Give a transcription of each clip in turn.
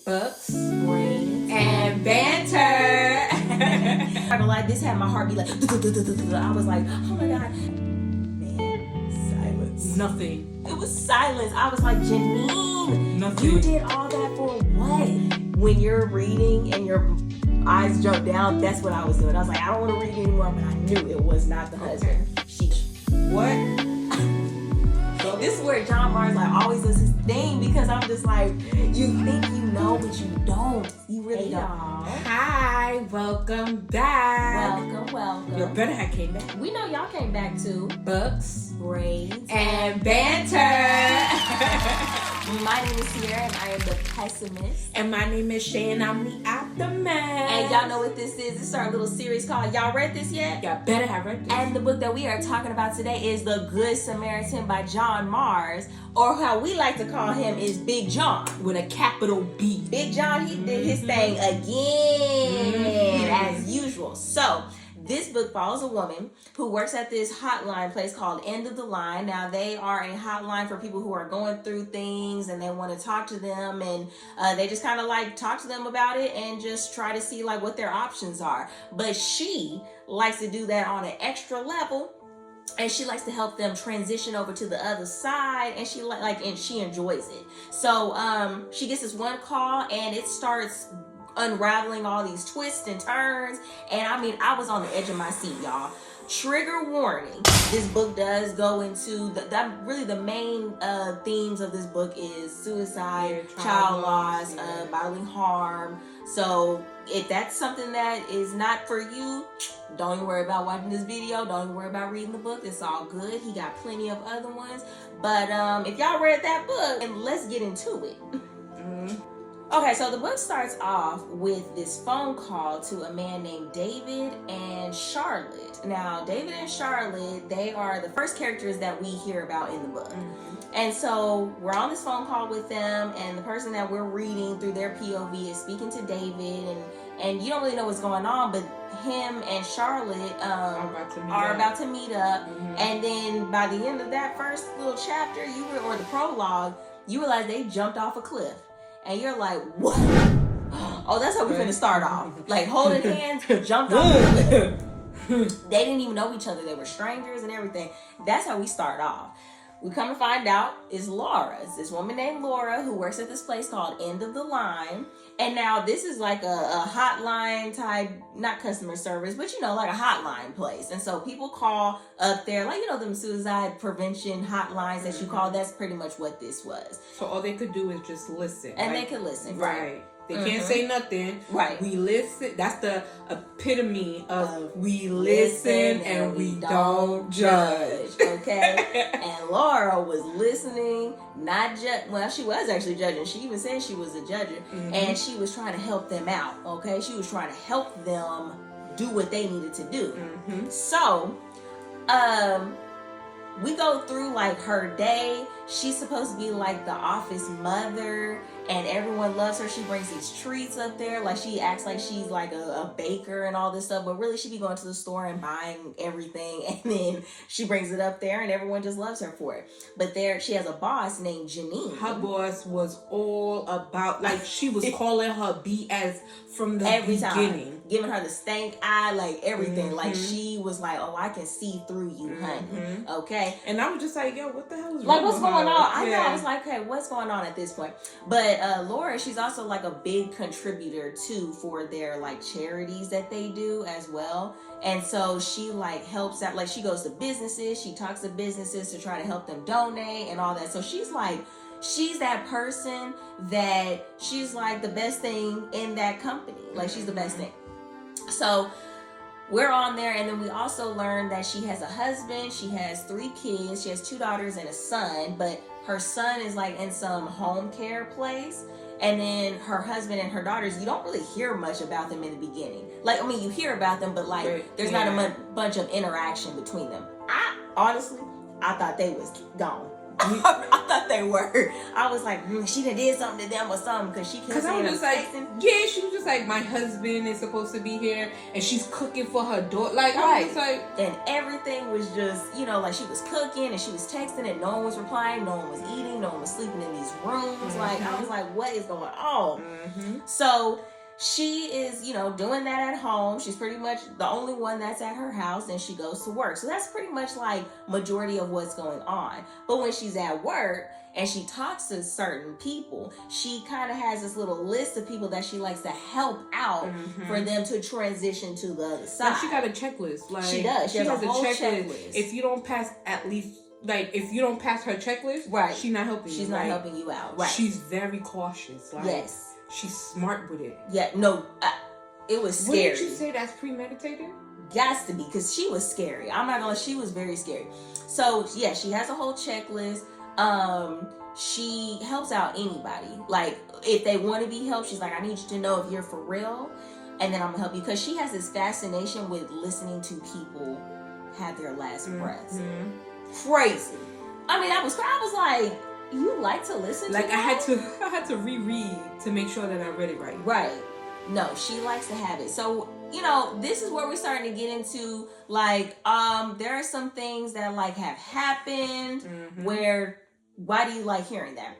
books, brains, and banter. I'm gonna lie, this had my heart be like, I was like, oh my God. Man, silence. Nothing. It was silence. I was like, Janine, Nothing. you did all that for what? When you're reading and your eyes jump down, that's what I was doing. I was like, I don't want to read anymore, but I knew it was not the husband. What? This is where John Mars like always does his thing, because I'm just like, you think you know, but you don't. You really don't. Hi, welcome back. Welcome. Your better hat came back. We know y'all came back to Books Brains and banter. My name is Sierra and I am the pessimist. And my name is Shay and I'm the optimist. And y'all know what this is. This is our little series called Y'all Read This Yet? Y'all better have read this. And the book that we are talking about today is The Good Samaritan by John Mars, or how we like to call him is Big John. With a capital B. Big John, he did his thing again, as usual. So, this book follows a woman who works at this hotline place called End of the Line. Now, they are a hotline for people who are going through things and they want to talk to them, and they just kind of like talk to them about it and just try to see like what their options are. But she likes to do that on an extra level, and she likes to help them transition over to the other side, and she and she enjoys it. So she gets this one call and it starts unraveling all these twists and turns, and I mean, I was on the edge of my seat, y'all. Trigger warning, this book does go into the main themes of this book is suicide, child loss, bodily harm. So if that's something that is not for you, don't even worry about watching this video, don't even worry about reading the book. It's all good. He got plenty of other ones. But if y'all read that book, and let's get into it. Okay, so the book starts off with this phone call to a man named David and Charlotte. Now, David and Charlotte, they are the first characters that we hear about in the book. And so we're on this phone call with them, and the person that we're reading through their POV is speaking to David, and you don't really know what's going on, but him and Charlotte are about to meet up. And then by the end of that first little chapter, or the prologue, you realize they jumped off a cliff. And you're like, what? Oh, that's how we're gonna start off. Like holding hands, jumped off the cliff. They didn't even know each other. They were strangers and everything. That's how we start off. We come to find out it's Laura. It's this woman named Laura who works at this place called End of the Line. And now this is like a hotline type, not customer service, but like a hotline place. And so people call up there, like, them suicide prevention hotlines that you call. That's pretty much what this was. So all they could do is just listen. And they could listen. Right. They can't say nothing. Right. We listen. That's the epitome of we listen and we don't judge. Okay? And Laura was listening, not judge. Well, she was actually judging. She even said she was a judger. And she was trying to help them out. Okay? She was trying to help them do what they needed to do. So, we go through like her day. She's supposed to be like the office mother, and everyone loves her. She brings these treats up there. Like she acts like she's like a baker and all this stuff, but really she be going to the store and buying everything, and then she brings it up there and everyone just loves her for it. But there she has a boss named Janine. Her boss was all about, like, she was calling her BS from the beginning. Time, giving her the stank eye, like everything. Like she was like, oh, I can see through you, honey. Okay. And I was just like, yo, what the hell is like wrong what's with going her? on? I know. I was like, okay, what's going on at this point? But Laura, she's also like a big contributor too for their like charities that they do as well. And so she like helps out, like she goes to businesses, she talks to businesses to try to help them donate and all that. So she's that person that she's like the best thing in that company. Like she's the best thing. So we're on there, and then we also learn that she has a husband, she has 3 kids, she has 2 daughters and a son, but her son is like in some home care place. And then her husband and her daughters, you don't really hear much about them in the beginning. Like, I mean, you hear about them, but like there's not a bunch of interaction between them. I honestly thought they was gone. I thought they were. I was like, she done did something to them or something because she kept saying, I was just like, yeah, she was just like, my husband is supposed to be here and she's cooking for her daughter. Like, I was just like, and everything was just, like she was cooking and she was texting and no one was replying, no one was eating, no one was sleeping in these rooms. Like, I was like, what is going on? So she is, doing that at home. She's pretty much the only one that's at her house, and she goes to work. So that's pretty much like majority of what's going on. But when she's at work and she talks to certain people, she kind of has this little list of people that she likes to help out for them to transition to the other side. Like she got a checklist. Like she does. She has a whole checklist. If you don't pass if you don't pass her checklist, right, she's not helping you. She's not helping you out. Right. She's very cautious. Like, yes. She's smart with it. Yeah, no, it was scary. Wouldn't you say that's premeditated? Has to be, because she was scary. I'm not gonna. She was very scary. So yeah, she has a whole checklist. She helps out anybody. Like if they want to be helped, she's like, I need you to know if you're for real, and then I'm gonna help you. Because she has this fascination with listening to people have their last breaths. Crazy. I mean, I was like, you like to listen to like that? I had to reread to make sure that I read it right. Right. No, she likes to have it. So, this is where we're starting to get into like there are some things that like have happened where why do you like hearing that?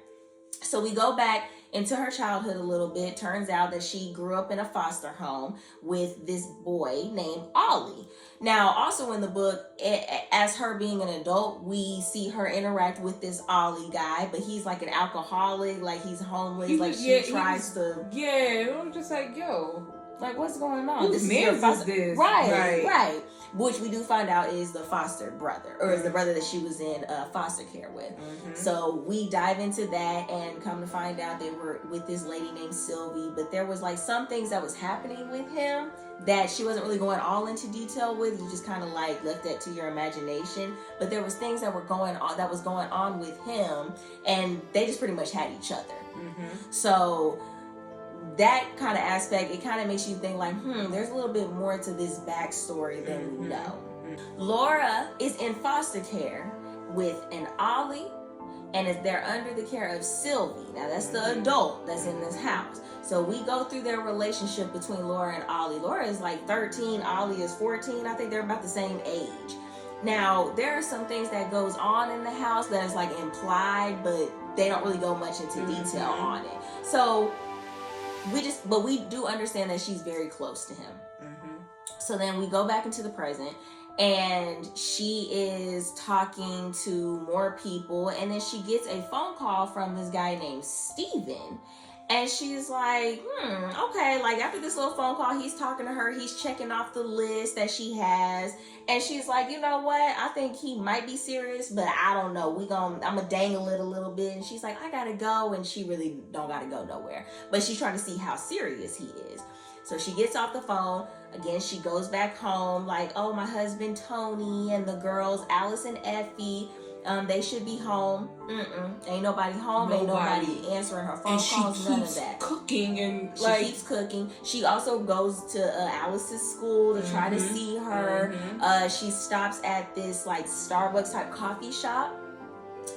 So we go back into her childhood a little bit. Turns out that she grew up in a foster home with this boy named Ollie. Now, also in the book, as her being an adult, we see her interact with this Ollie guy, but he's like an alcoholic, like he's homeless, she tries to... Yeah, I'm just like, yo... Like, what's going on? Whose man is this? Right. Which we do find out is the foster brother, or is the brother that she was in foster care with. So we dive into that and come to find out they were with this lady named Sylvie, but there was like some things that was happening with him that she wasn't really going all into detail with. You just kind of like left that to your imagination. But there was things that were going on with him, and they just pretty much had each other. So that kind of aspect, it kind of makes you think like, there's a little bit more to this backstory than we know. Laura is in foster care with an Ollie, and they're under the care of Sylvie. Now that's the adult that's in this house. So we go through their relationship between Laura and Ollie. Laura is like 13, Ollie is 14. I think they're about the same age. Now, there are some things that goes on in the house that is like implied, but they don't really go much into detail on it. So we do understand that she's very close to him. So then we go back into the present, and she is talking to more people, and then she gets a phone call from this guy named Steven. And she's like, okay, like after this little phone call, he's talking to her, he's checking off the list that she has. And she's like, you know what? I think he might be serious, but I don't know. I'm gonna dangle it a little bit. And she's like, I gotta go. And she really don't gotta go nowhere. But she's trying to see how serious he is. So she gets off the phone. Again, she goes back home like, oh, my husband Tony and the girls, Alice and Effie, they should be home. Ain't nobody home. Ain't nobody answering her phone calls. None of that. Cooking and she keeps cooking. She also goes to Alice's school to try to see her. She stops at this like Starbucks type coffee shop,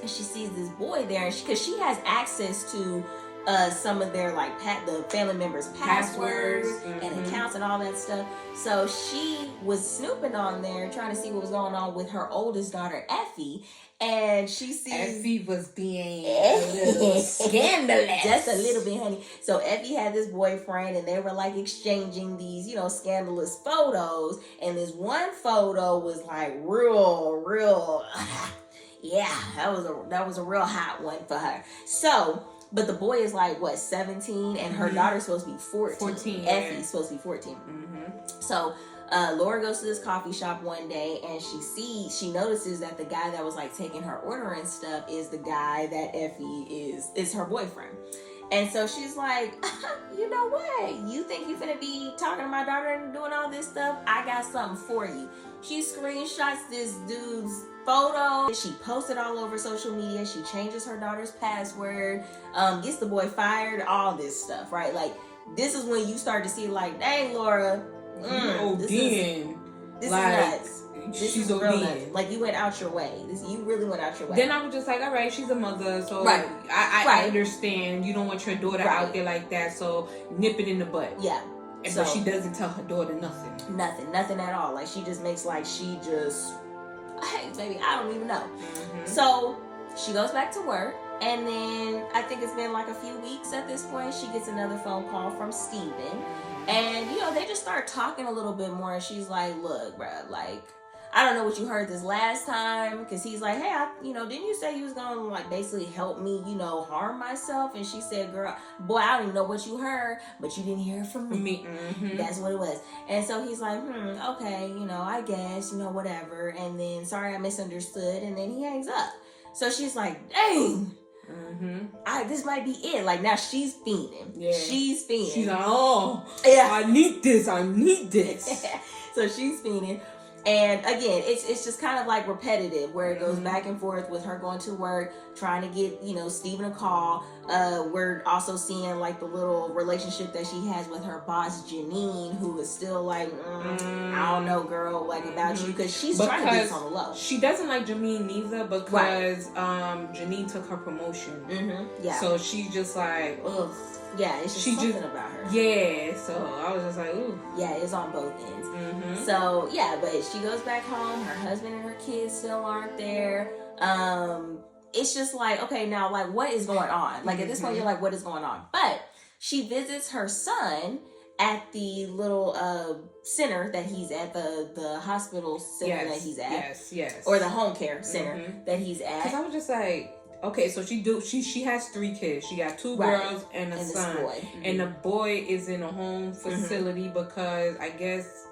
and she sees this boy there, because she has access to some of their like the family members' passwords and accounts and all that stuff. So she was snooping on there trying to see what was going on with her oldest daughter Effie, and she sees Effie was being a little scandalous, just a little bit, honey. So Effie had this boyfriend, and they were like exchanging these scandalous photos, and this one photo was like real yeah, that was a real hot one for her. So but the boy is like, 17? And her daughter's supposed to be 14. Effie's supposed to be 14. So Laura goes to this coffee shop one day, and she notices that the guy that was like taking her order and stuff is the guy that Effie is her boyfriend. And so she's like, you know what? You think you're gonna be talking to my daughter and doing all this stuff? I got something for you. She screenshots this dude's photo. She posted all over social media. She changes her daughter's password, gets the boy fired, all this stuff, right? Like, this is when you start to see like, dang, Laura, this is nuts. she's real obedient. nothing. Like, you went out your way. You really went out your way. Then I was just like, all right, she's a mother, so Right. I understand. You don't want your daughter Right. out there like that, so nip it in the butt. Yeah. But she doesn't tell her daughter nothing. Nothing at all. Like, she just makes like she just, hey, baby, I don't even know. So she goes back to work, and then I think it's been like a few weeks at this point. She gets another phone call from Steven, and they just start talking a little bit more. And she's like, "Look, bruh, like, I don't know what you heard this last time," because he's like, "Hey, didn't you say you was gonna like basically help me, harm myself?" And she said, "Girl, boy, I don't even know what you heard, but you didn't hear it from me." That's what it was. And so he's like, okay, I guess, whatever. And then, sorry, I misunderstood. And then he hangs up. So she's like, dang. This might be it. Like, now she's fiending. Yeah. She's fiending. She's like, oh, yeah. I need this. So she's fiending. And again, it's just kind of like repetitive, where it goes back and forth with her going to work, trying to get, Steven a call. We're also seeing like the little relationship that she has with her boss, Janine, who is still like, I don't know, girl, like about you, because she's trying to get this on the low. She doesn't like Janine neither, because Janine took her promotion. Yeah. So she's just like, ugh. Yeah, it's just something about her. Yeah, so I was just like, ooh. Yeah, it's on both ends. So, yeah, but she goes back home. Her husband and her kids still aren't there. It's just like, okay, now, like, what is going on? Like, at this point, you're like, what is going on? But she visits her son at the little center that he's at, the hospital center that he's at. Yes. Or the home care center that he's at. Because I was just like, okay, so she has 3 kids. She got 2 girls and a son. Boy. And the boy is in a home facility because I guess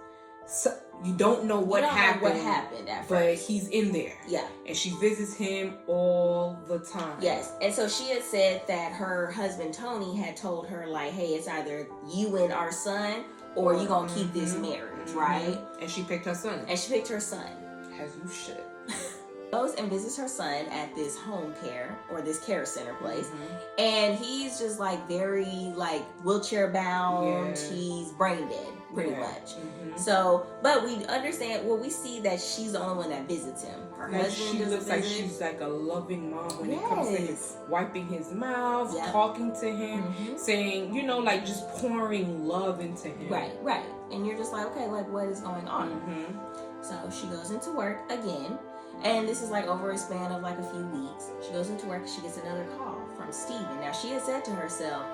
you don't know what happened at but first. He's in there. Yeah. And she visits him all the time. Yes. And so she had said that her husband Tony had told her, like, hey, it's either you and our son or you gonna keep this marriage, right? And she picked her son. As you should. Goes and visits her son at this home care or this care center place, and he's just like very like wheelchair bound. He's brain dead pretty much. So, but we understand. Well, we see that she's the only one that visits him. Her husband she looks like she's like a loving mom when it comes to him, wiping his mouth, talking to him, saying, like just pouring love into him. Right. And you're just like, okay, like what is going on? So she goes into work again. And this is like over a span of like a few weeks. She goes into work, she gets another call from Steven. Now she had said to herself,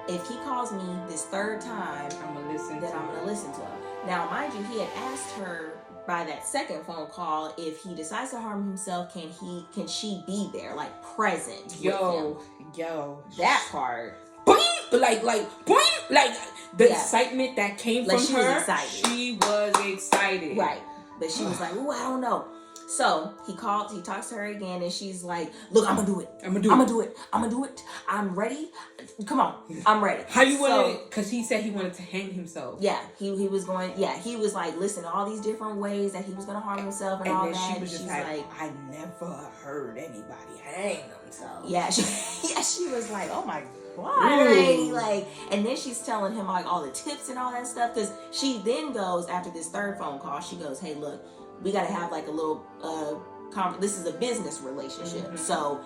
if he calls me this 3rd time, I'm gonna listen to him. Now, mind you, he had asked her by that second phone call, if he decides to harm himself, can she be there, like present with him? That part. Like the excitement that came from her. She was excited. Right. But she was like, ooh, I don't know. So he talks to her again, and she's like, look, I'm gonna do it. I'm gonna do it. I'm ready. Come on, I'm ready. How you want it? Because he said he wanted to hang himself. Yeah, he was going, he was like, listen, all these different ways that he was gonna harm himself and all that. She was just like, I never heard anybody hang themselves. Yeah, she was like, oh my God. Like, and then she's telling him like all the tips and all that stuff, because she then goes, after this 3rd phone call, she goes, hey, look, we got to have like a little, this is a business relationship. So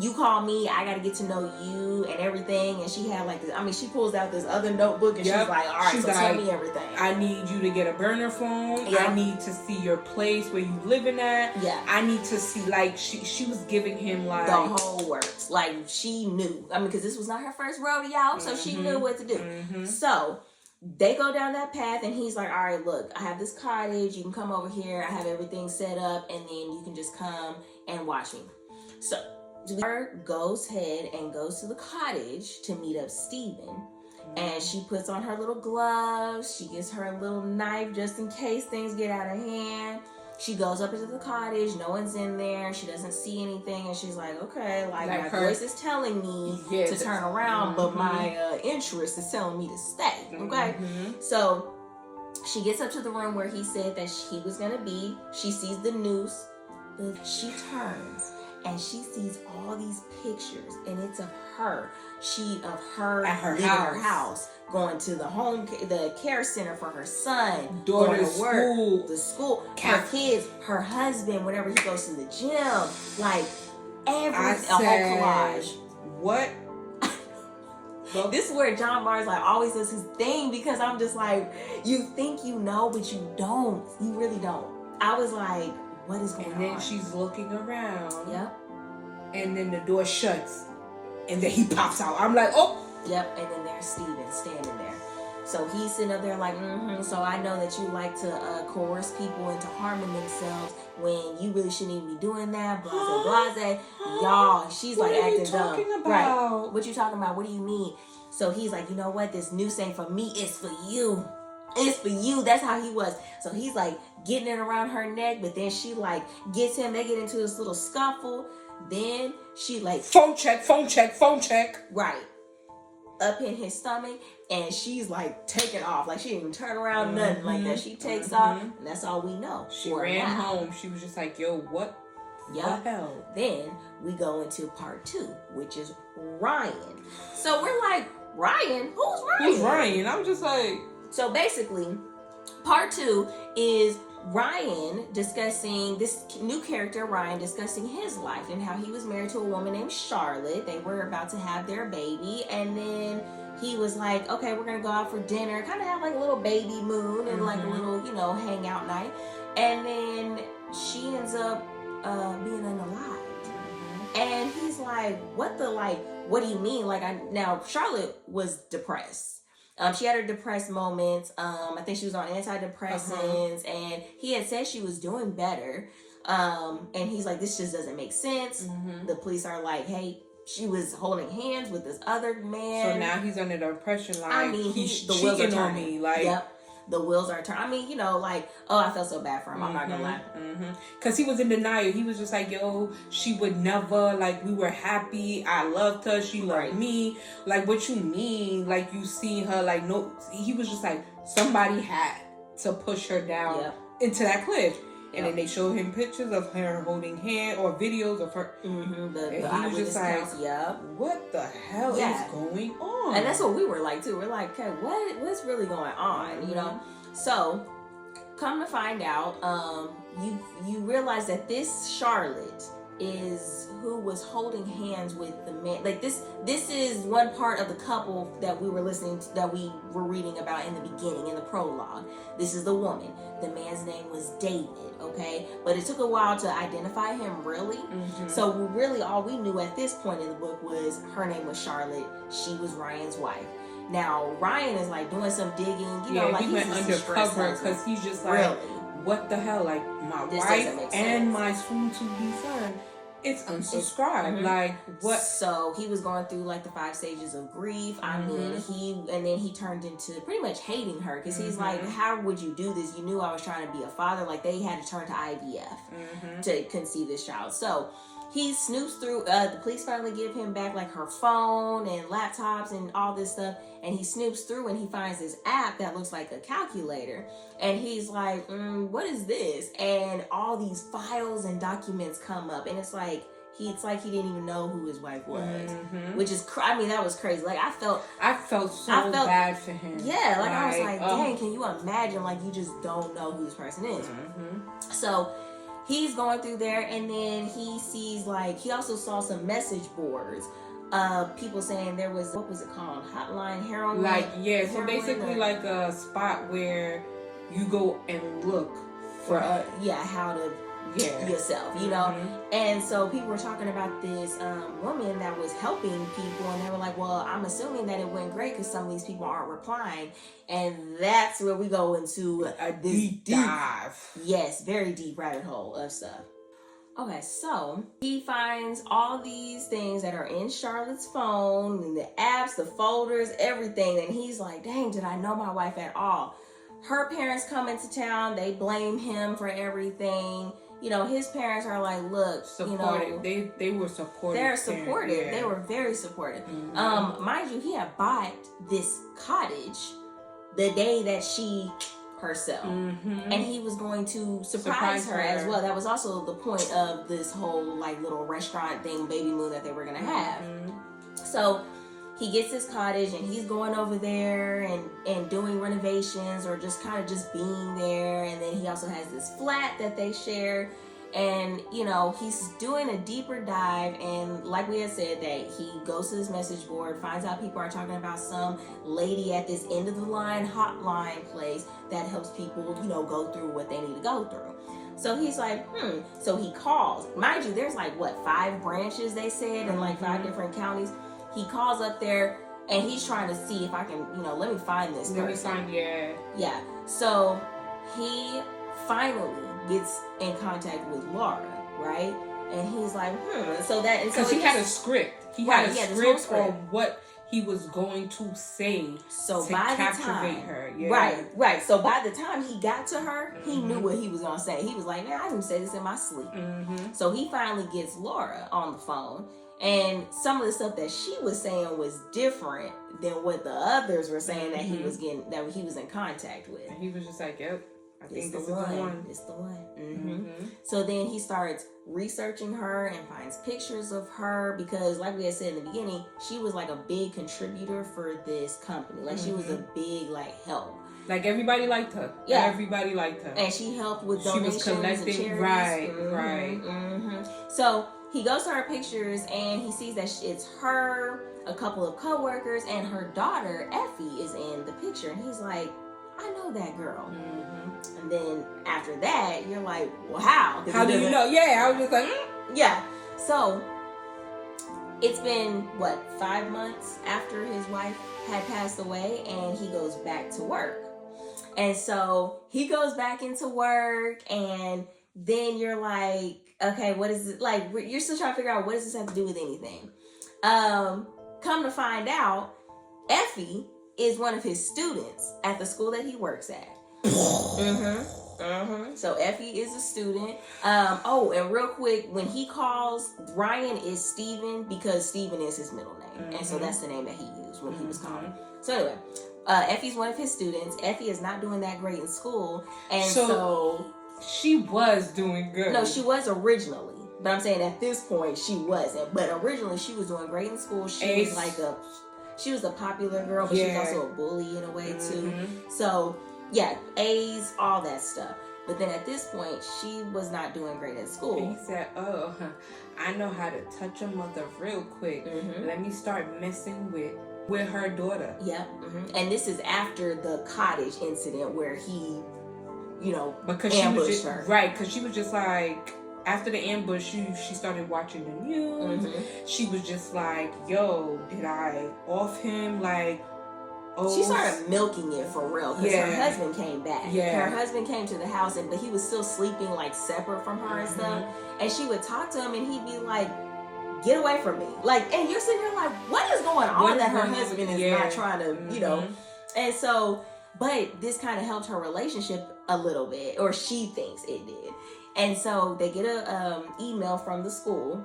you call me, I got to get to know you and everything. And she had like this, she pulls out this other notebook and she's like, all right, tell me everything. I need you to get a burner phone. I need to see your place where you living at. Yeah. I need to see, like, she was giving him like the whole works. Like, she knew. Because this was not her first rodeo, so she knew what to do. So they go down that path, and he's like, all right, look, I have this cottage. You can come over here. I have everything set up, and then you can just come and watch me. So her goes ahead and goes to the cottage to meet up Steven. And she puts on her little gloves. She gets her little knife just in case things get out of hand. She goes up into the cottage. No one's in there. She doesn't see anything. And she's like, okay, like my voice is telling me to turn around, but my interest is telling me to stay. Okay? So she gets up to the room where he said that he was going to be. She sees the noose. But she turns. and she sees all these pictures, and it's of her. Of her at her leaving house. her house, going to the care center for her son, daughter's school, the school, her kids, her husband, whenever he goes to the gym, like a whole collage. What? This is where John Mars like always does his thing, because I'm just like, you think you know, but you don't. You really don't. I was like, what is going on? And then she's looking around. Yep. And then the door shuts. And then he pops out. I'm like, oh. Yep. And then there's Steven standing there. So he's sitting up there like, so I know that you like to coerce people into harming themselves when you really shouldn't even be doing that. Blase. Y'all, she's like acting dumb. What are you talking about? Right. What you talking about? What do you mean? So he's like, you know what? This noose ain't for me. It's for you. It's for you. That's how he was. So he's like getting it around her neck, but then she like gets him. They get into this little scuffle. Then she like phone check. Right. Up in his stomach, and she's like taking off. Like she didn't even turn around, nothing like that. She takes off, and that's all we know. She ran home. She was just like, yo, what the hell? Then we go into part 2, which is Ryan. So we're like, Ryan? Who's Ryan? Who's Ryan? I'm just like... So basically, part 2 is Ryan discussing this new character, Ryan discussing his life and how he was married to a woman named Charlotte. They were about to have their baby, and then he was like, okay, we're gonna go out for dinner, kind of have like a little baby moon and like a little, hangout night. And then she ends up being unalived. And he's like, what do you mean? Now Charlotte was depressed. She had her depressed moments. I think she was on antidepressants, and he had said she was doing better. And he's like, this just doesn't make sense. The police are like, hey, she was holding hands with this other man. So now he's under the impression like, I mean, he's the wheels are cheating on turning. me. Like, yep. The wheels are turning. I mean, I felt so bad for him. I'm not gonna lie. Because he was in denial. He was just like, yo, she would never, like, we were happy. I loved her. She loved me. Like, what you mean? Like, you see her, like, no. He was just like, somebody had to push her down into that cliff. And then they showed him pictures of her holding hand or videos of her. The he was just like, what the hell is going on? And that's what we were like too. We're like, okay, what's really going on? You know? So come to find out, you realize that this Charlotte is who was holding hands with the man. Like this is one part of the couple that we were reading about in the beginning, in the prologue. This is the woman. The man's name was David, okay? But it took a while to identify him, really. So really all we knew at this point in the book was her name was Charlotte. She was Ryan's wife. Now, Ryan is like doing some digging, like he went undercover because he's just like, what the hell? Like, my wife and my soon-to-be son, it's unsubscribed. Like, what? So he was going through like the 5 stages of grief. I mean, he turned into pretty much hating her because he's like, how would you do this? You knew I was trying to be a father. Like, they had to turn to IVF to conceive this child. So he snoops through, the police finally give him back like her phone and laptops and all this stuff. And he snoops through and he finds this app that looks like a calculator. And he's like, what is this? And all these files and documents come up. And it's like he didn't even know who his wife was. Which is, that was crazy. Like, I felt so bad for him. Yeah, like I was like, dang, can you imagine? Like, you just don't know who this person is. So he's going through there, and then he sees, like, he also saw some message boards of people saying there was, what was it called? Hotline, heroin? Like, yeah, so basically like a spot where you go and look for how to yourself, And so people were talking about this woman that was helping people, and they were like, well, I'm assuming that it went great because some of these people aren't replying. And that's where we go into a deep dive. Yes, very deep rabbit hole of stuff. Okay, so he finds all these things that are in Charlotte's phone, and the apps, the folders, everything. And he's like, dang, did I know my wife at all? Her parents come into town. They blame him for everything. His parents are like, look, supportive. They were supportive. They're supportive. Yeah. They were very supportive. Mind you, he had bought this cottage the day that she herself. And he was going to surprise her as well. That was also the point of this whole like little restaurant thing, baby moon that they were going to have. So he gets his cottage and he's going over there and doing renovations or just kind of just being there. And then he also has this flat that they share. And, you know, he's doing a deeper dive. And like we had said, that he goes to this message board, finds out people are talking about some lady at this end of the line hotline place that helps people, you know, go through what they need to go through. So he's like, So he calls. Mind you, there's like, 5 branches, they said, in like 5 different counties. He calls up there and he's trying to see if I can, you know, let me find this person. Yeah. So he finally gets in contact with Laura, right? And he's like, So that, and so because he had a script. He had a script on what he was going to say to captivate her. Yeah. Right. So by the time he got to her, he knew what he was gonna say. He was like, man, I didn't say this in my sleep. So he finally gets Laura on the phone. And some of the stuff that she was saying was different than what the others were saying that he was getting, that he was in contact with. And he was just like, yep, I think this is the one. It's the one. So then he starts researching her and finds pictures of her because, like we had said in the beginning, she was like a big contributor for this company. Like she was a big like help. Like everybody liked her. Yeah, everybody liked her. And she helped with donations. She was collecting, right. So he goes to her pictures and he sees that it's her, a couple of co-workers, and her daughter, Effie, is in the picture. And he's like, I know that girl. And then after that, you're like, well, how? How do you know? Yeah, I was just like, Yeah. So it's been, 5 months after his wife had passed away, and he goes back to work. And so he goes back into work, and then you're like, okay, what is it? Like, you're still trying to figure out, what does this have to do with anything? Come to find out, Effie is one of his students at the school that he works at. So Effie is a student. And real quick, when he calls, Ryan is Steven because Steven is his middle name. And so that's the name that he used when he was calling. So anyway, Effie's one of his students. Effie is not doing that great in school. And so she was doing good. No, she was originally. But I'm saying at this point, she wasn't. But originally, she was doing great in school. She was a popular girl, but she was also a bully in a way, too. So, yeah, A's, all that stuff. But then at this point, she was not doing great at school. He said, I know how to touch a mother real quick. Let me start messing with her daughter. Yep. And this is after the cottage incident where he, ambushed her. Right, because she was just like, after the ambush, she started watching the news. She was just like, yo, did I off him? Like, she started milking it for real because her husband came back. Her husband came to the house, but he was still sleeping like separate from her and stuff. And she would talk to him, and he'd be like, "Get away from me!" Like, and you're sitting there like, "What is going on?" That her husband is not trying to, And so, but this kind of helped her relationship a little bit, or she thinks it did. And so they get a email from the school,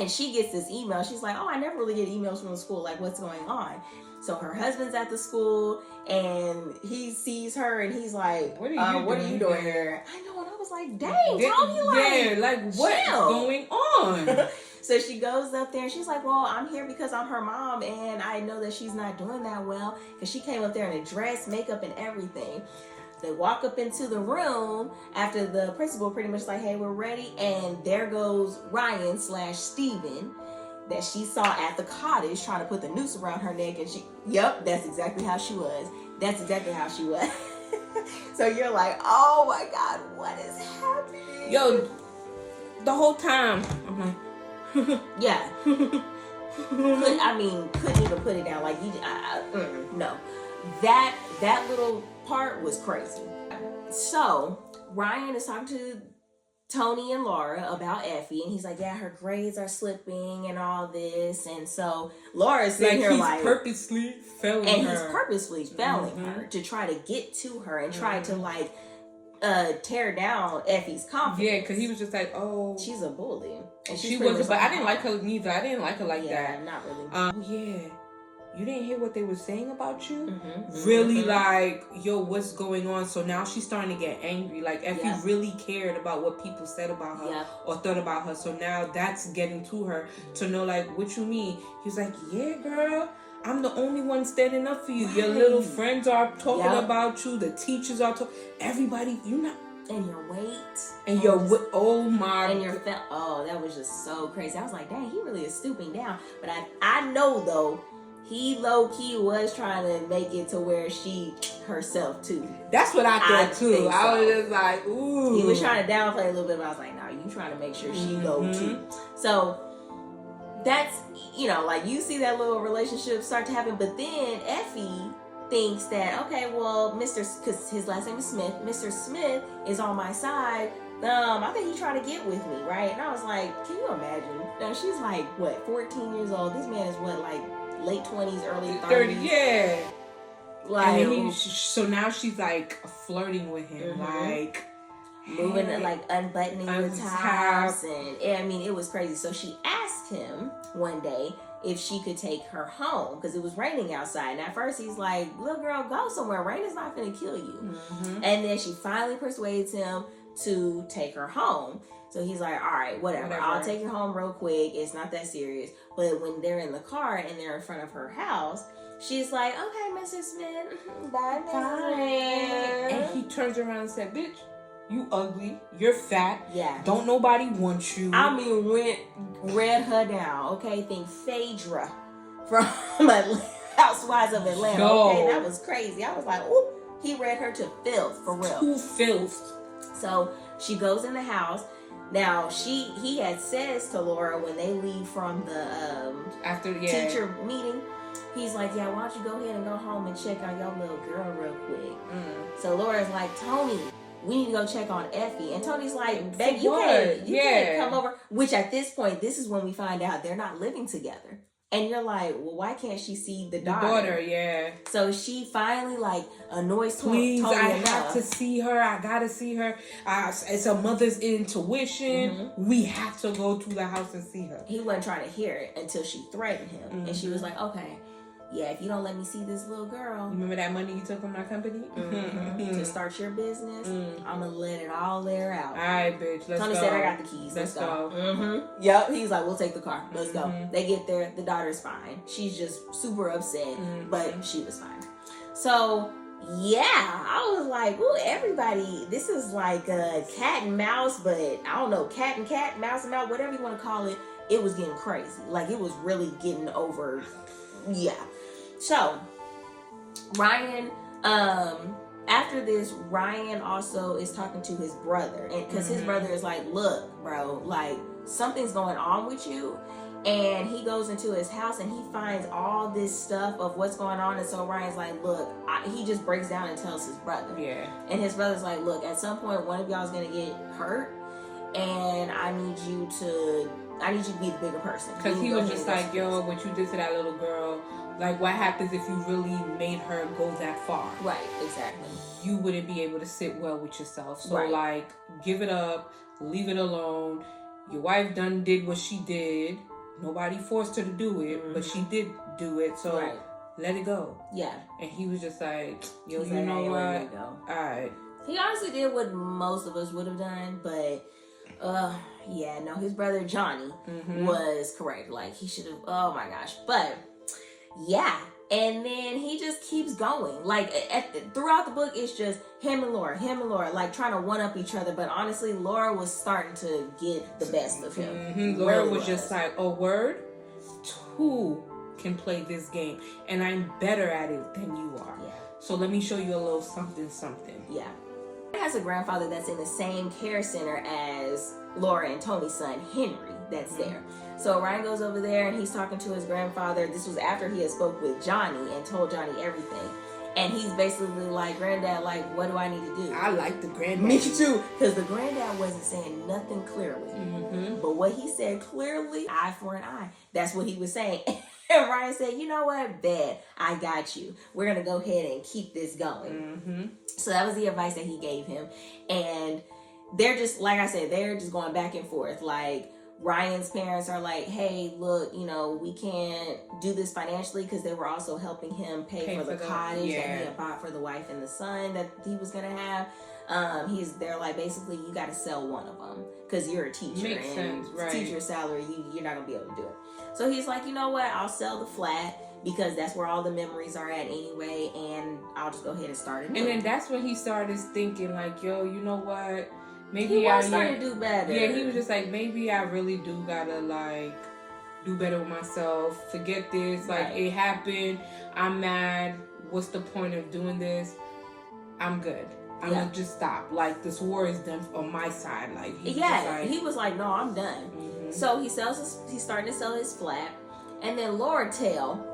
and she gets this email. She's like, "Oh, I never really get emails from the school. Like, what's going on?" So her husband's at the school, and he sees her, and he's like, "What are you doing here?" I know, and I was like, "Dang, Tony, what's going on?" So she goes up there, and she's like, "Well, I'm here because I'm her mom, and I know that she's not doing that well because she came up there in a dress, makeup, and everything." They walk up into the room after the principal pretty much like, "Hey, we're ready," and there goes Ryan / Steven that she saw at the cottage trying to put the noose around her neck, and that's exactly how she was. So you're like, oh my God, what is happening? Yo, the whole time I'm like, yeah. Couldn't even put it down. Like, no. That little part was crazy. So Ryan is talking to Tony and Laura about Effie, and he's like, "Yeah, her grades are slipping and all this." And so Laura's sitting here like, he's purposely failing her to try to get to her and try to tear down Effie's confidence. Yeah, because he was just like, "Oh, she's a bully," and she was, but I didn't like her neither. I didn't like her like that. Not really. you didn't hear what they were saying about you? Really like, yo, what's going on? So now she's starting to get angry. Like, Effie really cared about what people said about her or thought about her. So now that's getting to her to know, like, what you mean? He's like, yeah, girl, I'm the only one standing up for you. Your little friends are talking about you. The teachers are talking. Everybody, you know. And your weight. And your weight. Oh, my. And your felt. Oh, that was just so crazy. I was like, dang, he really is stooping down. But I know, though, he low-key was trying to make it to where she herself, too. That's what I thought, too. I was just like, ooh. He was trying to downplay a little bit, but I was like, no, you trying to make sure she go, too. So, that's, you know, like, you see that little relationship start to happen. But then, Effie thinks that, okay, well, because his last name is Smith, Mr. Smith is on my side. I think he's trying to get with me, right? And I was like, can you imagine? Now, she's like, what, 14 years old? This man is what, like, late 20s, early 30s? Yeah. Like, so now she's like flirting with him, like moving, like unbuttoning the tops, and I mean, it was crazy. So she asked him one day if she could take her home because it was raining outside. And at first he's like, little girl, go somewhere. Rain is not going to kill you. And then she finally persuades him to take her home. So he's like, all right, whatever. I'll take you home real quick. It's not that serious. But when they're in the car and they're in front of her house, she's like, okay, Mr. Smith, bye. And he turns around and said, bitch, you ugly, you're fat, don't nobody want you. I mean, read her down, okay? Think Phaedra from Housewives of Atlanta, okay? That was crazy. I was like, ooh, he read her to filth, for real. To filth. So she goes in the house. Now, he had says to Laura when they leave from the teacher meeting, he's like, yeah, why don't you go ahead and go home and check on your little girl real quick. So Laura's like, Tony, we need to go check on Effie. And Tony's like, baby, you can't come over. Which at this point, this is when we find out they're not living together. And you're like, well, why can't she see the daughter? So she finally, like, annoys Tony enough. I have to see her. I gotta see her. It's a mother's intuition. We have to go to the house and see her. He wasn't trying to hear it until she threatened him. And she was like, okay, yeah, if you don't let me see this little girl. Remember that money you took from my company? To start your business? I'm going to let it all air out. All right, bitch, let's Tony go. said, I got the keys. Let's go. Yep, he's like, we'll take the car. Let's go. They get there. The daughter's fine. She's just super upset, but she was fine. So, yeah, I was like, ooh, everybody, this is like a cat and mouse, but I don't know, cat and cat, mouse and mouse, whatever you want to call it. It was getting crazy. Like, it was really getting over. Yeah. So, Ryan, after this, Ryan also is talking to his brother. And because his brother is like, look, bro, like, something's going on with you. And he goes into his house and he finds all this stuff of what's going on. And so Ryan's like, look, he just breaks down and tells his brother. Yeah. And his brother's like, look, at some point, one of y'all is going to get hurt. And I need you to be the bigger person. Because he was just like, yo, what you did to that little girl, like, what happens if you really made her go that far? Right, exactly. You wouldn't be able to sit well with yourself. So, like, give it up, leave it alone. Your wife did what she did. Nobody forced her to do it, but she did do it. So, let it go. Yeah. And he was just like, yo, you know what? All right. He honestly did what most of us would have done, but... yeah, no, his brother Johnny was correct. Like, he should have, oh my gosh. But, yeah. And then he just keeps going. Like, throughout the book, it's just him and Laura, like, trying to one-up each other. But honestly, Laura was starting to get the best of him. Laura was just like, oh, word? Two can play this game. And I'm better at it than you are. Yeah. So let me show you a little something. Yeah. He has a grandfather that's in the same care center as Laura and Tony's son, Henry, that's there. So Ryan goes over there and he's talking to his grandfather. This was after he had spoke with Johnny and told Johnny everything. And he's basically like, Granddad, like, what do I need to do? I like the granddad. Me too. Because the granddad wasn't saying nothing clearly. But what he said clearly, eye for an eye. That's what he was saying. And Ryan said, you know what? Bet, I got you. We're going to go ahead and keep this going. So that was the advice that he gave him. And they're just, like I said, they're just going back and forth. Like, Ryan's parents are like, hey, look, we can't do this financially, because they were also helping him pay for the cottage that he had bought for the wife and the son that he was going to have. They're like, basically, you got to sell one of them because you're a teacher. Makes sense, right? Teacher salary, you're not going to be able to do it. So he's like, you know what? I'll sell the flat because that's where all the memories are at anyway, and I'll just go ahead and start it. And then that's when he started thinking like, yo, you know what? Maybe he was starting to do better. Yeah, he was just like, maybe I really do gotta like do better with myself. Forget this. Like, it happened. I'm mad. What's the point of doing this? I'm good. I'm gonna just stop. Like, this war is done on my side. Like, he was like, no, I'm done. Mm-hmm. So he's starting to sell his flat, and then Laura Tell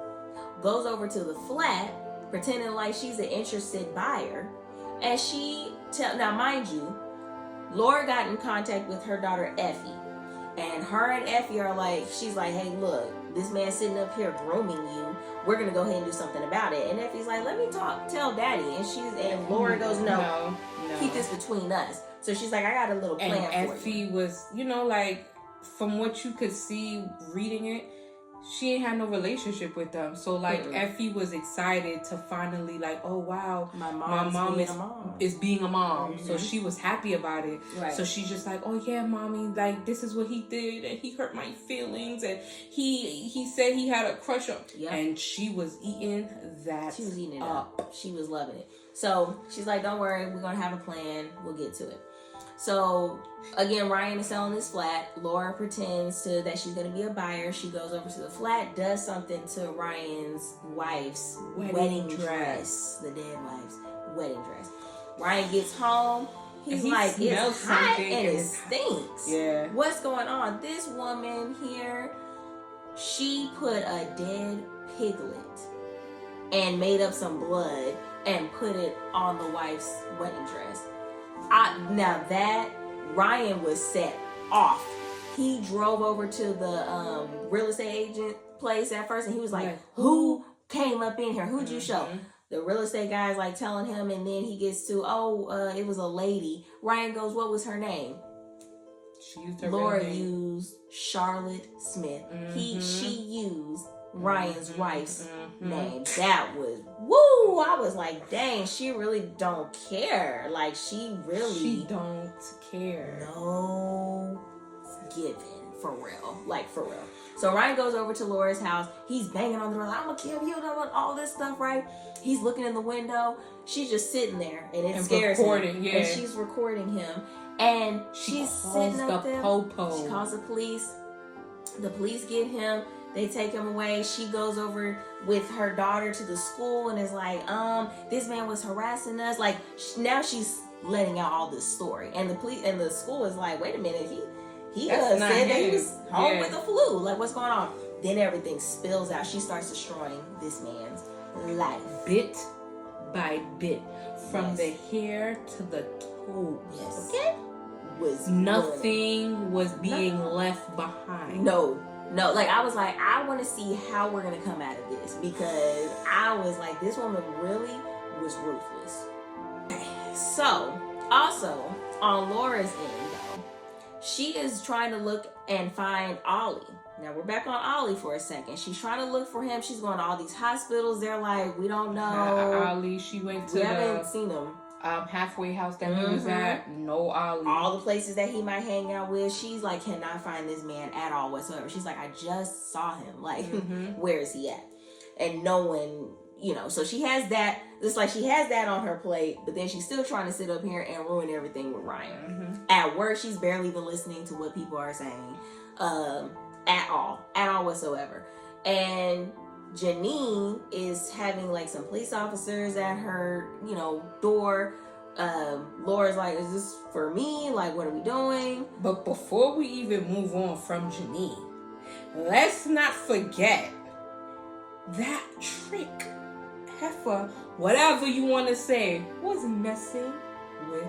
goes over to the flat, pretending like she's an interested buyer, and now mind you, Laura got in contact with her daughter Effie, and her and Effie are like, she's like, hey, look, this man's sitting up here grooming you. We're gonna go ahead and do something about it. And Effie's like, let me tell Daddy. And Laura goes, no, keep this between us. So she's like, I got a little plan for you. And Effie was, like, from what you could see reading it, she ain't had no relationship with them. So, like, Effie was excited to finally, like, oh, wow, my mom is being a mom. Mm-hmm. So she was happy about it. Right. So she's just like, oh, yeah, mommy, like, this is what he did, and he hurt my feelings, and he said he had a crush on. Yep. And she was eating that She was eating it up. She was loving it. So she's like, don't worry, we're going to have a plan. We'll get to it. So, again, Ryan is selling his flat. Laura pretends that she's going to be a buyer. She goes over to the flat, does something to Ryan's wife's wedding dress. The dead wife's wedding dress. Ryan gets home. He's like, it's hot and it stinks. Yeah. What's going on? This woman here, she put a dead piglet and made up some blood and put it on the wife's wedding dress. Now that Ryan was set off. He drove over to the real estate agent place at first, and he was like, who came up in here? Who'd you show? The real estate guy's like telling him, and then he gets to, it was a lady. Ryan goes, what was her name? She used her Laura used Charlotte Smith. She used Ryan's wife's name. That was woo. I was like, dang, she really don't care. Like, she don't care. No giving, for real. Like, for real. So Ryan goes over to Laura's house. He's banging on the door, like, I'm gonna kill you, all this stuff, right? He's looking in the window. She's just sitting there, and it scares him. Yeah. And she's recording him, and she's sitting up there. She calls the police. The police get him. They take him away. She goes over with her daughter to the school and is like, this man was harassing us. Like, now she's letting out all this story. And the police and the school is like, wait a minute, he said that he was home with the flu. Like, what's going on? Then everything spills out. She starts destroying this man's life. Bit by bit. From the hair to the toes. Yes. Okay? Nothing was being left behind. No, like, I was like, I want to see how we're going to come out of this, because I was like, this woman really was ruthless. So, also, on Laura's end, though, she is trying to look and find Ollie. Now, we're back on Ollie for a second. She's trying to look for him. She's going to all these hospitals. They're like, we don't know. Ollie, she went to we haven't seen him. Halfway house that he was at, no Ollie. All the places that he might hang out with, she's like, cannot find this man at all whatsoever. She's like, I just saw him. Like, where is he at? And no one, so she has that. It's like she has that on her plate, but then she's still trying to sit up here and ruin everything with Ryan. At work, she's barely even listening to what people are saying, at all whatsoever. And Janine is having like some police officers at her, door. Laura's like, is this for me? Like, what are we doing? But before we even move on from Janine, let's not forget that Trick Heifer, whatever you want to say, was messing with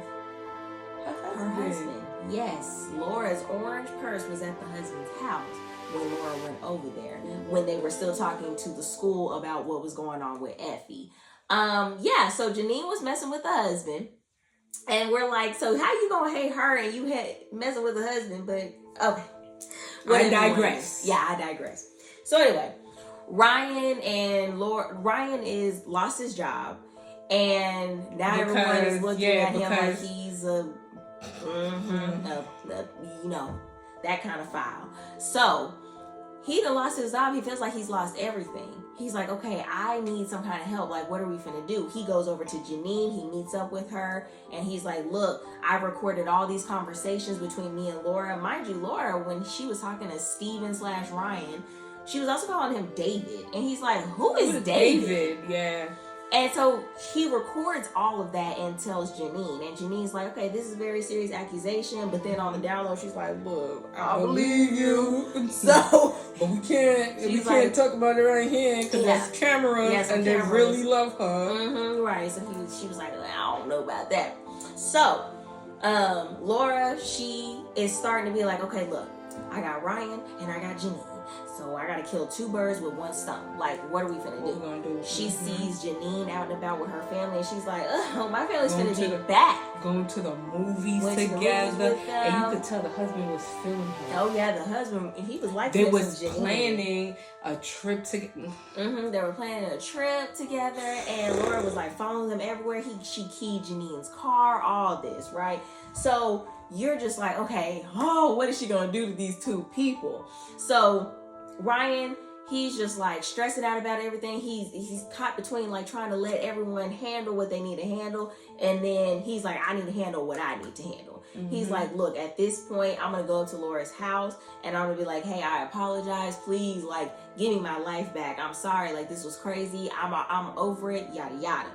her husband. Yes, Laura's orange purse was at the husband's house when Laura went over there, when they were still talking to the school about what was going on with Effie. So Janine was messing with the husband, and we're like, so how you gonna hate her and you had messing with the husband? But okay, I digress. Yeah, I digress. So anyway, Ryan is lost his job, and now everyone is looking at him like he's that kind of foul. So he done lost his job. He feels like he's lost everything. He's like, okay, I need some kind of help. Like, what are we finna do? He goes over to Janine. He meets up with her. And he's like, look, I've recorded all these conversations between me and Laura. Mind you, Laura, when she was talking to Steven/Ryan, she was also calling him David. And he's like, who is David? Yeah. And so he records all of that and tells Janine. And Janine's like, okay, this is a very serious accusation. But then on the download, she's like, look, I believe you. So, but we can't talk about it right here because there's cameras and they really love her. Mm-hmm, right. So she was like, I don't know about that. So, Laura, she is starting to be like, okay, look, I got Ryan and I got Janine. So I gotta kill two birds with one stone. Like, what are we finna do? She sees Janine out and about with her family, and she's like, "Oh, my family's finna be back." Going to the movies together, and you could tell the husband was feeling her. Oh yeah, the husband, he was like they was planning a trip together. Mm-hmm. They were planning a trip together, and Laura was like following them everywhere. She keyed Janine's car, all this, right? So you're just like, okay, what is she gonna do to these two people? So Ryan, he's just like stressing out about everything. He's caught between like trying to let everyone handle what they need to handle, and then he's like, I need to handle what I need to handle. Mm-hmm. He's like, look, at this point, I'm gonna go to Laura's house and I'm gonna be like, hey, I apologize, please, like, give me my life back. I'm sorry, like, this was crazy. I'm over it, yada yada.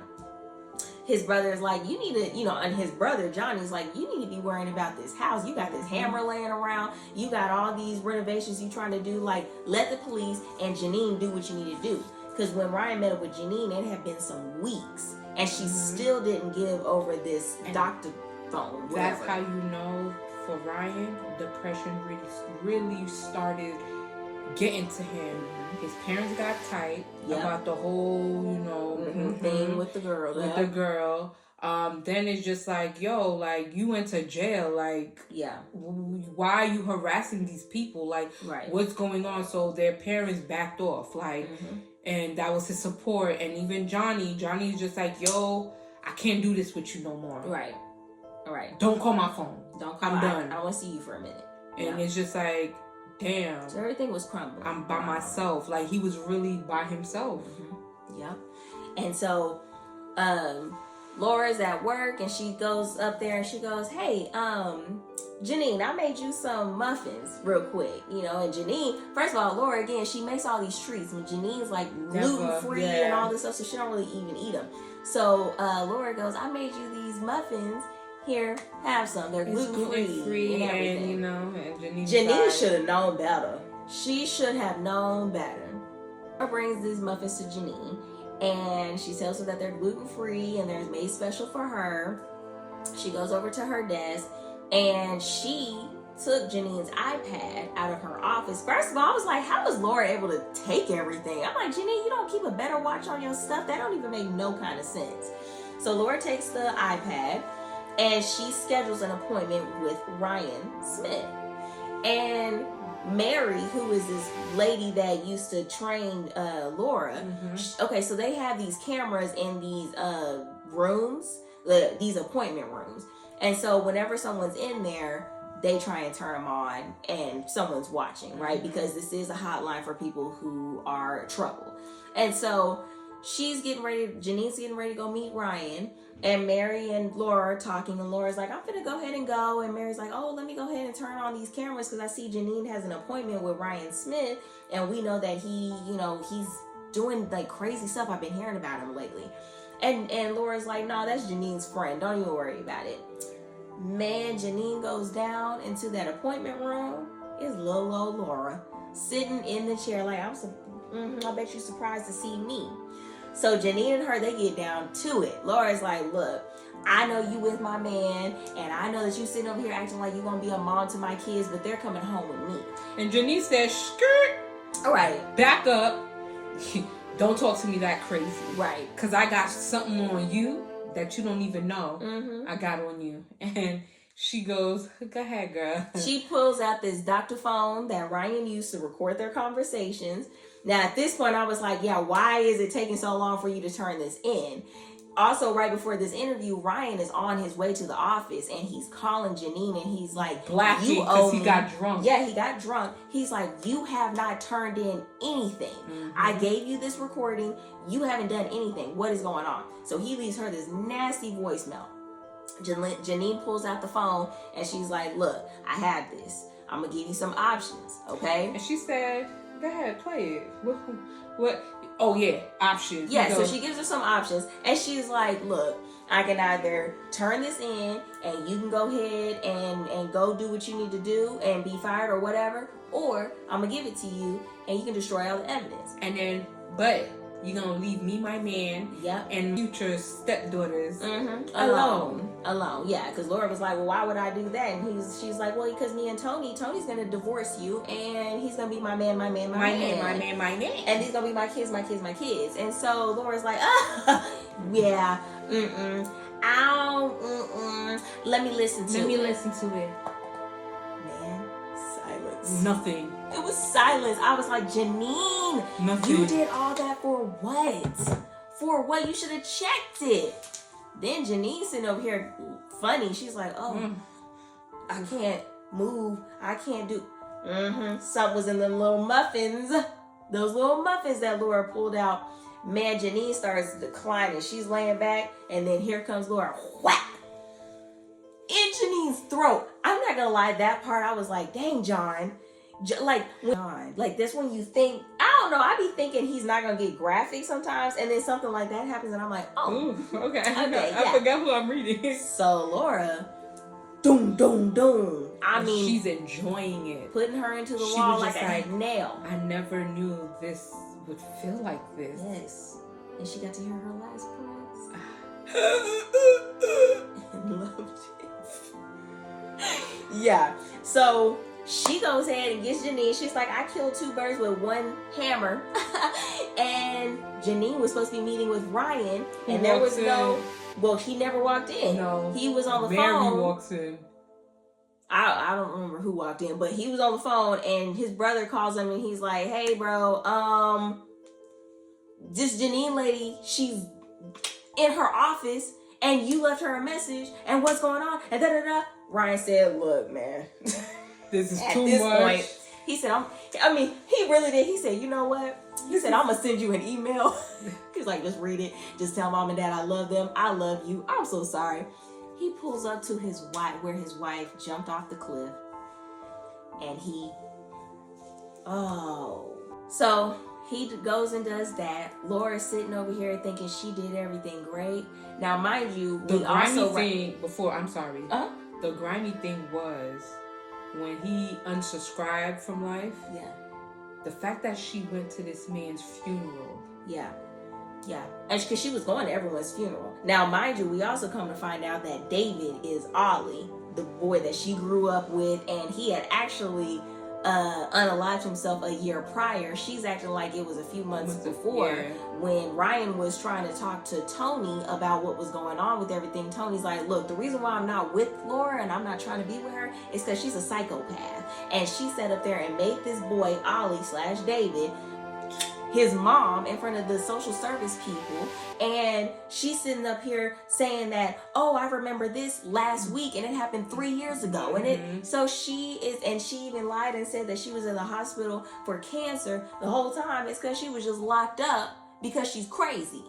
His brother is like, you need to, and his brother, Johnny's like, you need to be worrying about this house. You got this hammer laying around. You got all these renovations you trying to do. Like, let the police and Janine do what you need to do. Because when Ryan met up with Janine, it had been some weeks. And she still didn't give over this doctor phone. That's how you know, for Ryan, depression really started getting to him. His parents got tight about the whole, thing with the girl. Then it's just like, yo, like, you went to jail. Like, why are you harassing these people? Like, what's going on? So their parents backed off. Like, and that was his support. And even Johnny's just like, yo, I can't do this with you no more. Right. Don't call my phone. I'm done. I want to see you for a minute. And it's just like, damn. So everything was crumbling. I'm by myself. Like, he was really by himself. Yep. And so Laura's at work and she goes up there and she goes, hey, Janine, I made you some muffins real quick, and Janine, first of all, Laura, again, she makes all these treats and Janine's like gluten-free and all this stuff, so she don't really even eat them. So Laura goes, I made you these muffins. Here, have some. They're gluten-free and everything. And Janine should have known better. She should have known better. Laura brings these muffins to Janine, and she tells her that they're gluten-free and they're made special for her. She goes over to her desk, and she took Janine's iPad out of her office. First of all, I was like, how was Laura able to take everything? I'm like, Janine, you don't keep a better watch on your stuff? That don't even make no kind of sense. So Laura takes the iPad, and she schedules an appointment with Ryan Smith. And Mary, who is this lady that used to train Laura, okay, so they have these cameras in these rooms, these appointment rooms. And so whenever someone's in there, they try and turn them on and someone's watching, right? Because this is a hotline for people who are troubled. And so Janine's getting ready to go meet Ryan, and Mary and Laura are talking, and Laura's like, I'm gonna go ahead and go, and Mary's like, oh, let me go ahead and turn on these cameras because I see Janine has an appointment with Ryan Smith, and we know that he's doing like crazy stuff. I've been hearing about him lately. And Laura's like, no, that's Janine's friend. Don't even worry about it. Man, Janine goes down into that appointment room. It's little old Laura sitting in the chair like, I bet you're surprised to see me. So Janine and her, they get down to it. Laura's like, look, I know you with my man, and I know that you sitting over here acting like you're going to be a mom to my kids, but they're coming home with me. And Janine says, skirt. All right. Back up. Don't talk to me that crazy. Right. Because I got something on you that you don't even know I got on you. And She goes, go ahead, girl. She pulls out this doctor phone that Ryan used to record their conversations. Now, at this point, I was like, yeah, why is it taking so long for you to turn this in? Also, right before this interview, Ryan is on his way to the office and he's calling Janine and he's like, blacking because he got drunk. Yeah, he got drunk. He's like, you have not turned in anything. Mm-hmm. I gave you this recording. You haven't done anything. What is going on? So he leaves her this nasty voicemail. Janine pulls out the phone and she's like, look, I have this. I'm going to give you some options, okay? And she said, go ahead, play it. What? Oh, yeah, options. Yeah, so she gives her some options. And she's like, look, I can either turn this in and you can go ahead and go do what you need to do and be fired or whatever. Or I'm going to give it to you and you can destroy all the evidence. And then, but you're going to leave me, my man, and future stepdaughters alone. Yeah, because Laura was like, well, why would I do that? And she's like, well, because me and Tony's going to divorce you and he's going to be my man. And these going to be my kids. And so Laura's like, yeah, let me listen to it. Man, silence. Nothing. It was silence. I was like, Janine, nothing. You did all that for what? For what? You should have checked it. Then Janine sitting over here funny. She's like, I can't move. I can't do. Something was in the little muffins. Those little muffins that Laura pulled out. Man, Janine starts declining. She's laying back. And then here comes Laura. Whack! In Janine's throat. I'm not going to lie. That part, I was like, dang, John. Like this when you think, I don't know, I be thinking he's not gonna get graphic sometimes, and then something like that happens and I'm like, oh, okay, I forgot who I'm reading. So Laura, doom. I mean, she's enjoying it, putting her into the wall like a nail. I never knew this would feel like this. Yes, and she got to hear her last breaths. Loved it. Yeah, so she goes ahead and gets Janine. She's like, I killed 2 birds with 1 hammer. And Janine was supposed to be meeting with Ryan. And there was well, he never walked in. No. He was on the phone. Mary walks in. I don't remember who walked in, but he was on the phone and his brother calls him and he's like, hey, bro, this Janine lady, she's in her office and you left her a message and what's going on? And da-da-da. Ryan said, look, man. This is too much. Point, he said, he really did. He said, you know what? He said, I'm going to send you an email. He's like, just read it. Just tell mom and dad I love them. I love you. I'm so sorry. He pulls up to his wife, where his wife jumped off the cliff. And so he goes and does that. Laura's sitting over here thinking she did everything great. Now, mind you, the grimy thing was, when he unsubscribed from life, the fact that she went to this man's funeral. Yeah. And because she was going to everyone's funeral. Now, mind you, we also come to find out that David is Ollie, the boy that she grew up with, and he had actually unalived himself a year prior. She's acting like it was a few months before when Ryan was trying to talk to Tony about what was going on with everything. Tony's like, look, the reason why I'm not with Laura and I'm not trying to be with her is because she's a psychopath. And she sat up there and made this boy, Ollie / David, his mom in front of the social service people, and she's sitting up here saying that, oh, I remember this last week and it happened 3 years ago. And so she even lied and said that she was in the hospital for cancer the whole time. It's because she was just locked up because she's crazy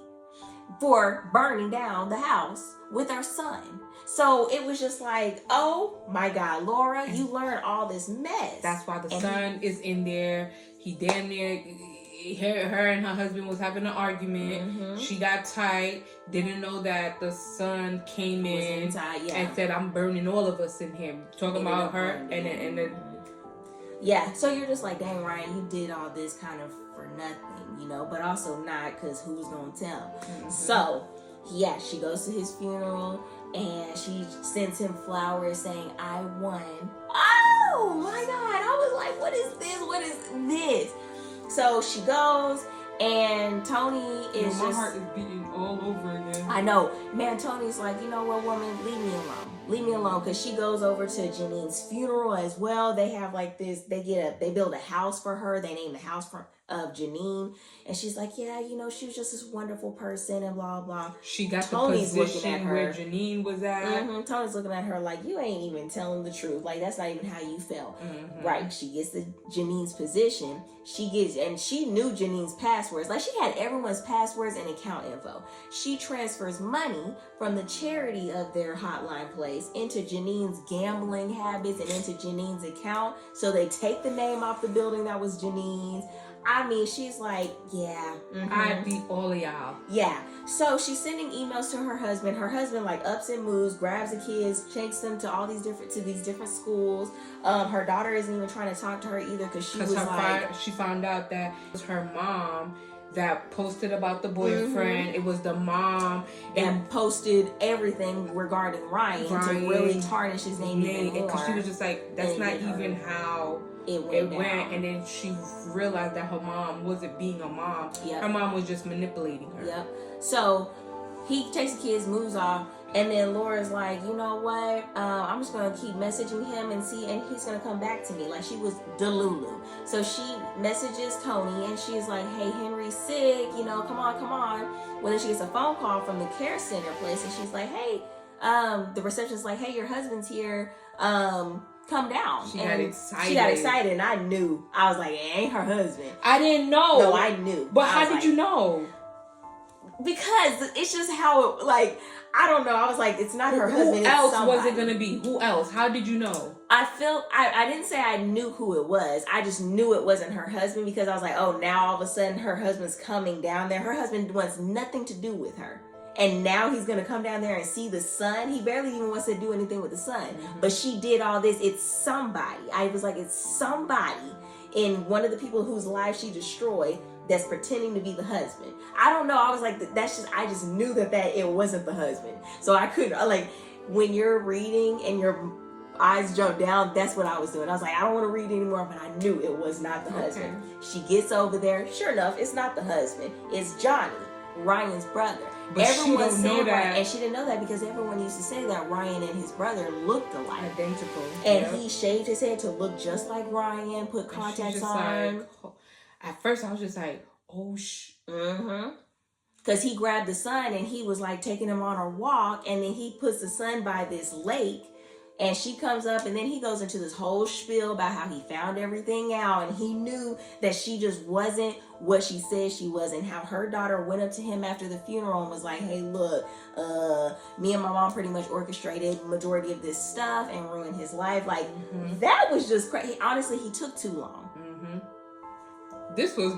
for burning down the house with her son. So it was just like, oh my God, Laura, you learned all this mess. That's why the son is in there. He damn near, her and her husband was having an argument. She got tight, didn't know that the son came in and said, I'm burning all of us in here. Talking about her and then yeah, so you're just like, dang, Ryan, you did all this kind of for nothing, you know, but also not, because who's gonna tell? So yeah, she goes to his funeral and she sends him flowers saying, I won. Oh my God, I was like, what is this? So she goes, and Tony is my heart is beating all over again. I know. Man, Tony's like, you know what, woman, leave me alone. Leave me alone. Because she goes over to Janine's funeral as well. They have like this, they build a house for her. They name the house of Janine. And she's like, yeah, you know, she was just this wonderful person and blah, blah. She got Tony's the position where Janine was at. Mm-hmm. Tony's looking at her like, you ain't even telling the truth. Like, that's not even how you felt. Mm-hmm. Right. She gets Janine's position. And she knew Janine's passwords. Like, she had everyone's passwords and account info. She transfers money from the charity of their hotline place into Janine's gambling habits and into Janine's account. So they take the name off the building that was Janine's. I mean, she's like, yeah. Mm-hmm. I beat all of y'all. Yeah. So she's sending emails to her husband. Her husband like ups and moves, grabs the kids, takes them to these different schools. Her daughter isn't even trying to talk to her either because she found out that it was her mom that posted about the boyfriend. Mm-hmm. It was the mom and posted everything regarding Ryan to really tarnish his name even more. Because she was just like, that's not even how it went. And then she realized that her mom wasn't being a mom. Yep. Her mom was just manipulating her. Yep. So he takes the kids, moves off, and then Laura's like, you know what? I'm just gonna keep messaging him and he's gonna come back to me. Like, she was delulu. So she messages Tony and she's like, hey, Henry's sick, you know, come on. Well, then she gets a phone call from the care center place and she's like, hey, the receptionist's like, hey, your husband's here. Come down. She got excited and I knew. I was like, it ain't her husband. I didn't know. No, I knew. But how did you know? Because it's just how it, like, I don't know. I was like, it's not her husband. Who else was it going to be? Who else? How did you know? I didn't say I knew who it was. I just knew it wasn't her husband because I was like, oh, now all of a sudden her husband's coming down there. Her husband wants nothing to do with her. And now he's going to come down there and see the son. He barely even wants to do anything with the son. Mm-hmm. But she did all this. It's somebody. I was like, it's somebody in one of the people whose lives she destroyed that's pretending to be the husband. I don't know. I was like, I just knew that it wasn't the husband. So I couldn't, like, when you're reading and your eyes jump down, that's what I was doing. I was like, I don't want to read anymore, but I knew it was not the husband. She gets over there. Sure enough, it's not the husband. It's Johnny, Ryan's brother. But everyone said that. And she didn't know that because everyone used to say that Ryan and his brother looked alike. Identical. And he shaved his head to look just like Ryan, put contacts on. At first, I was just like, oh, mm-hmm. Because he grabbed the son and he was like taking him on a walk. And then he puts the son by this lake. And she comes up and then he goes into this whole spiel about how he found everything out. And he knew that she just wasn't what she said she was. And how her daughter went up to him after the funeral and was like, hey, look, me and my mom pretty much orchestrated the majority of this stuff and ruined his life. Like, mm-hmm. That was just crazy. Honestly, he took too long. Mm-hmm. This was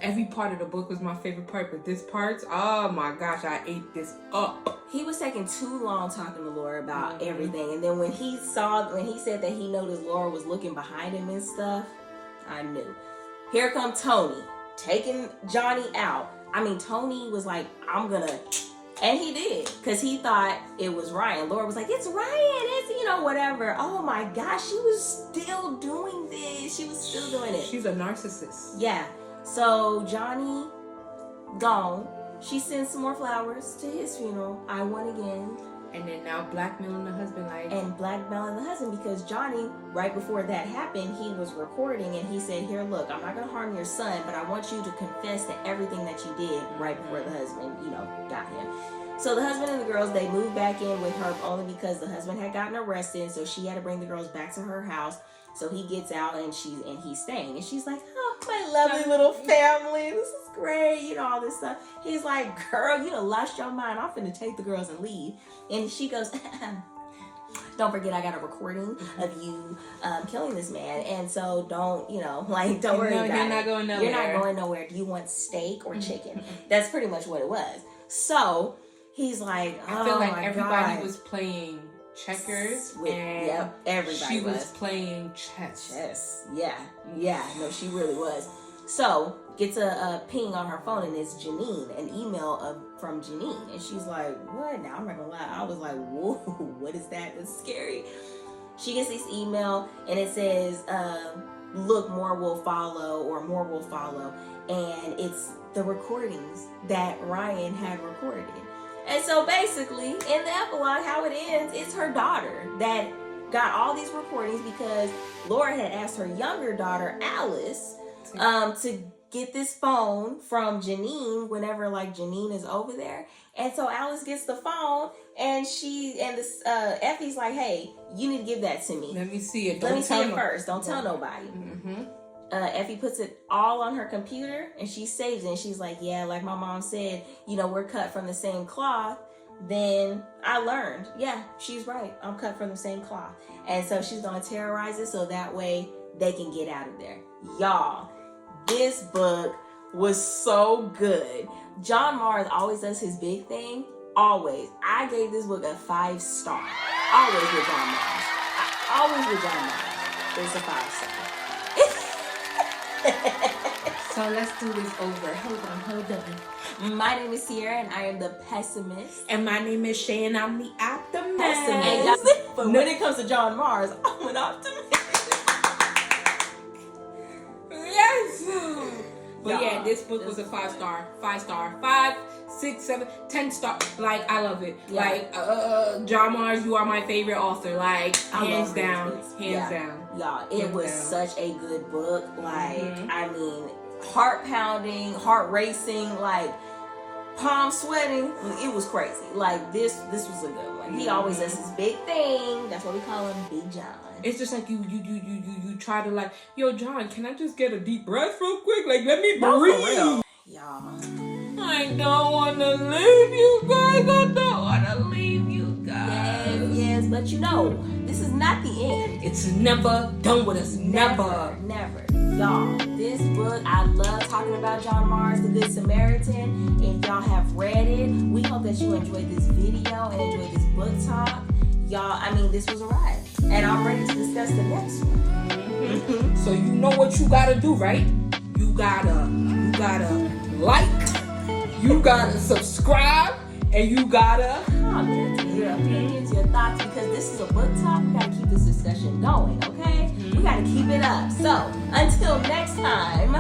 every part of the book was my favorite part. But this part, oh my gosh, I ate this up. He was taking too long talking to Laura about everything. And then when he said that he noticed Laura was looking behind him and stuff, I knew. Here come Tony, taking Johnny out. I mean, Tony was like, and he did, because he thought it was Ryan. Laura was like, it's Ryan, it's, whatever. Oh my gosh, she was still doing this. She was still doing it. She's a narcissist. Yeah. So Johnny, gone. She sends some more flowers to his funeral. I won again. And then now blackmailing the husband, because Johnny, right before that happened, he was recording and he said, here, look, I'm not going to harm your son, but I want you to confess to everything that you did right before the husband, got him. So the husband and the girls, they moved back in with her only because the husband had gotten arrested. So she had to bring the girls back to her house. So he gets out and he's staying. And she's like, oh, my lovely little family. This is great. All this stuff. He's like, girl, you done lost your mind. I'm finna take the girls and leave. And she goes, don't forget I got a recording of you killing this man. And so don't worry about it. You're not going nowhere. You're not going nowhere. Do you want steak or chicken? That's pretty much what it was. So he's like, oh, I feel like my everybody God. was playing checkers everybody she was playing chess. Yeah, no, she really was. So gets a ping on her phone and it's Janine, an email from Janine, and she's like, what? Now I'm not gonna lie, I was like, whoa, what is that? That's scary. She gets this email and it says look, more will follow, or more will follow. And it's the recordings that Ryan had recorded. And so basically, in the epilogue, how it ends, it's her daughter that got all these recordings because Laura had asked her younger daughter, Alice, to get this phone from Janine whenever like Janine is over there. And so Alice gets the phone and Effie's like, hey, you need to give that to me. Let me see it. Let me see it first. Don't tell nobody. Mm-hmm. Effie puts it all on her computer and she saves it. And she's like, yeah, like my mom said, we're cut from the same cloth. Then I learned, yeah, she's right. I'm cut from the same cloth. And so she's going to terrorize it so that way they can get out of there. Y'all, this book was so good. John Mars always does his big thing. Always. I gave this book a 5-star. Always with John Mars. Always with John Mars. It's a 5-star. So let's do this over. Hold on. My name is Sierra and I am the pessimist. And my name is Shay and I'm the optimist. But when it comes to John Mars, I'm an optimist. Yes. But yeah, this book was a 5-star. 5, 6, 7, 10 star. Like, I love it. Yeah. Like, John Mars, you are my favorite author. Like, hands down. Hands down. Y'all, it was such a good book. Like, I mean, heart pounding, heart racing, like palm sweating. It was crazy. Like this was a good one. He always does his big thing. That's why we call him Big John. It's just like you try to like, yo, John, can I just get a deep breath real quick? Like, let me breathe. Y'all, I don't want to leave you guys. I don't want to leave you guys. Yes, but this is not the end. It's never done with us. Never. Y'all, this book, I love talking about John Mars, The Good Samaritan. If y'all have read it, we hope that you enjoyed this video and enjoyed this book talk. Y'all, I mean, this was a ride. And I'm ready to discuss the next one. So you know what you gotta do, right? You gotta like, you gotta subscribe, and you gotta comment your opinions, your thoughts, because this is a book talk. We gotta keep this discussion going, okay? We gotta keep it up. So until next time.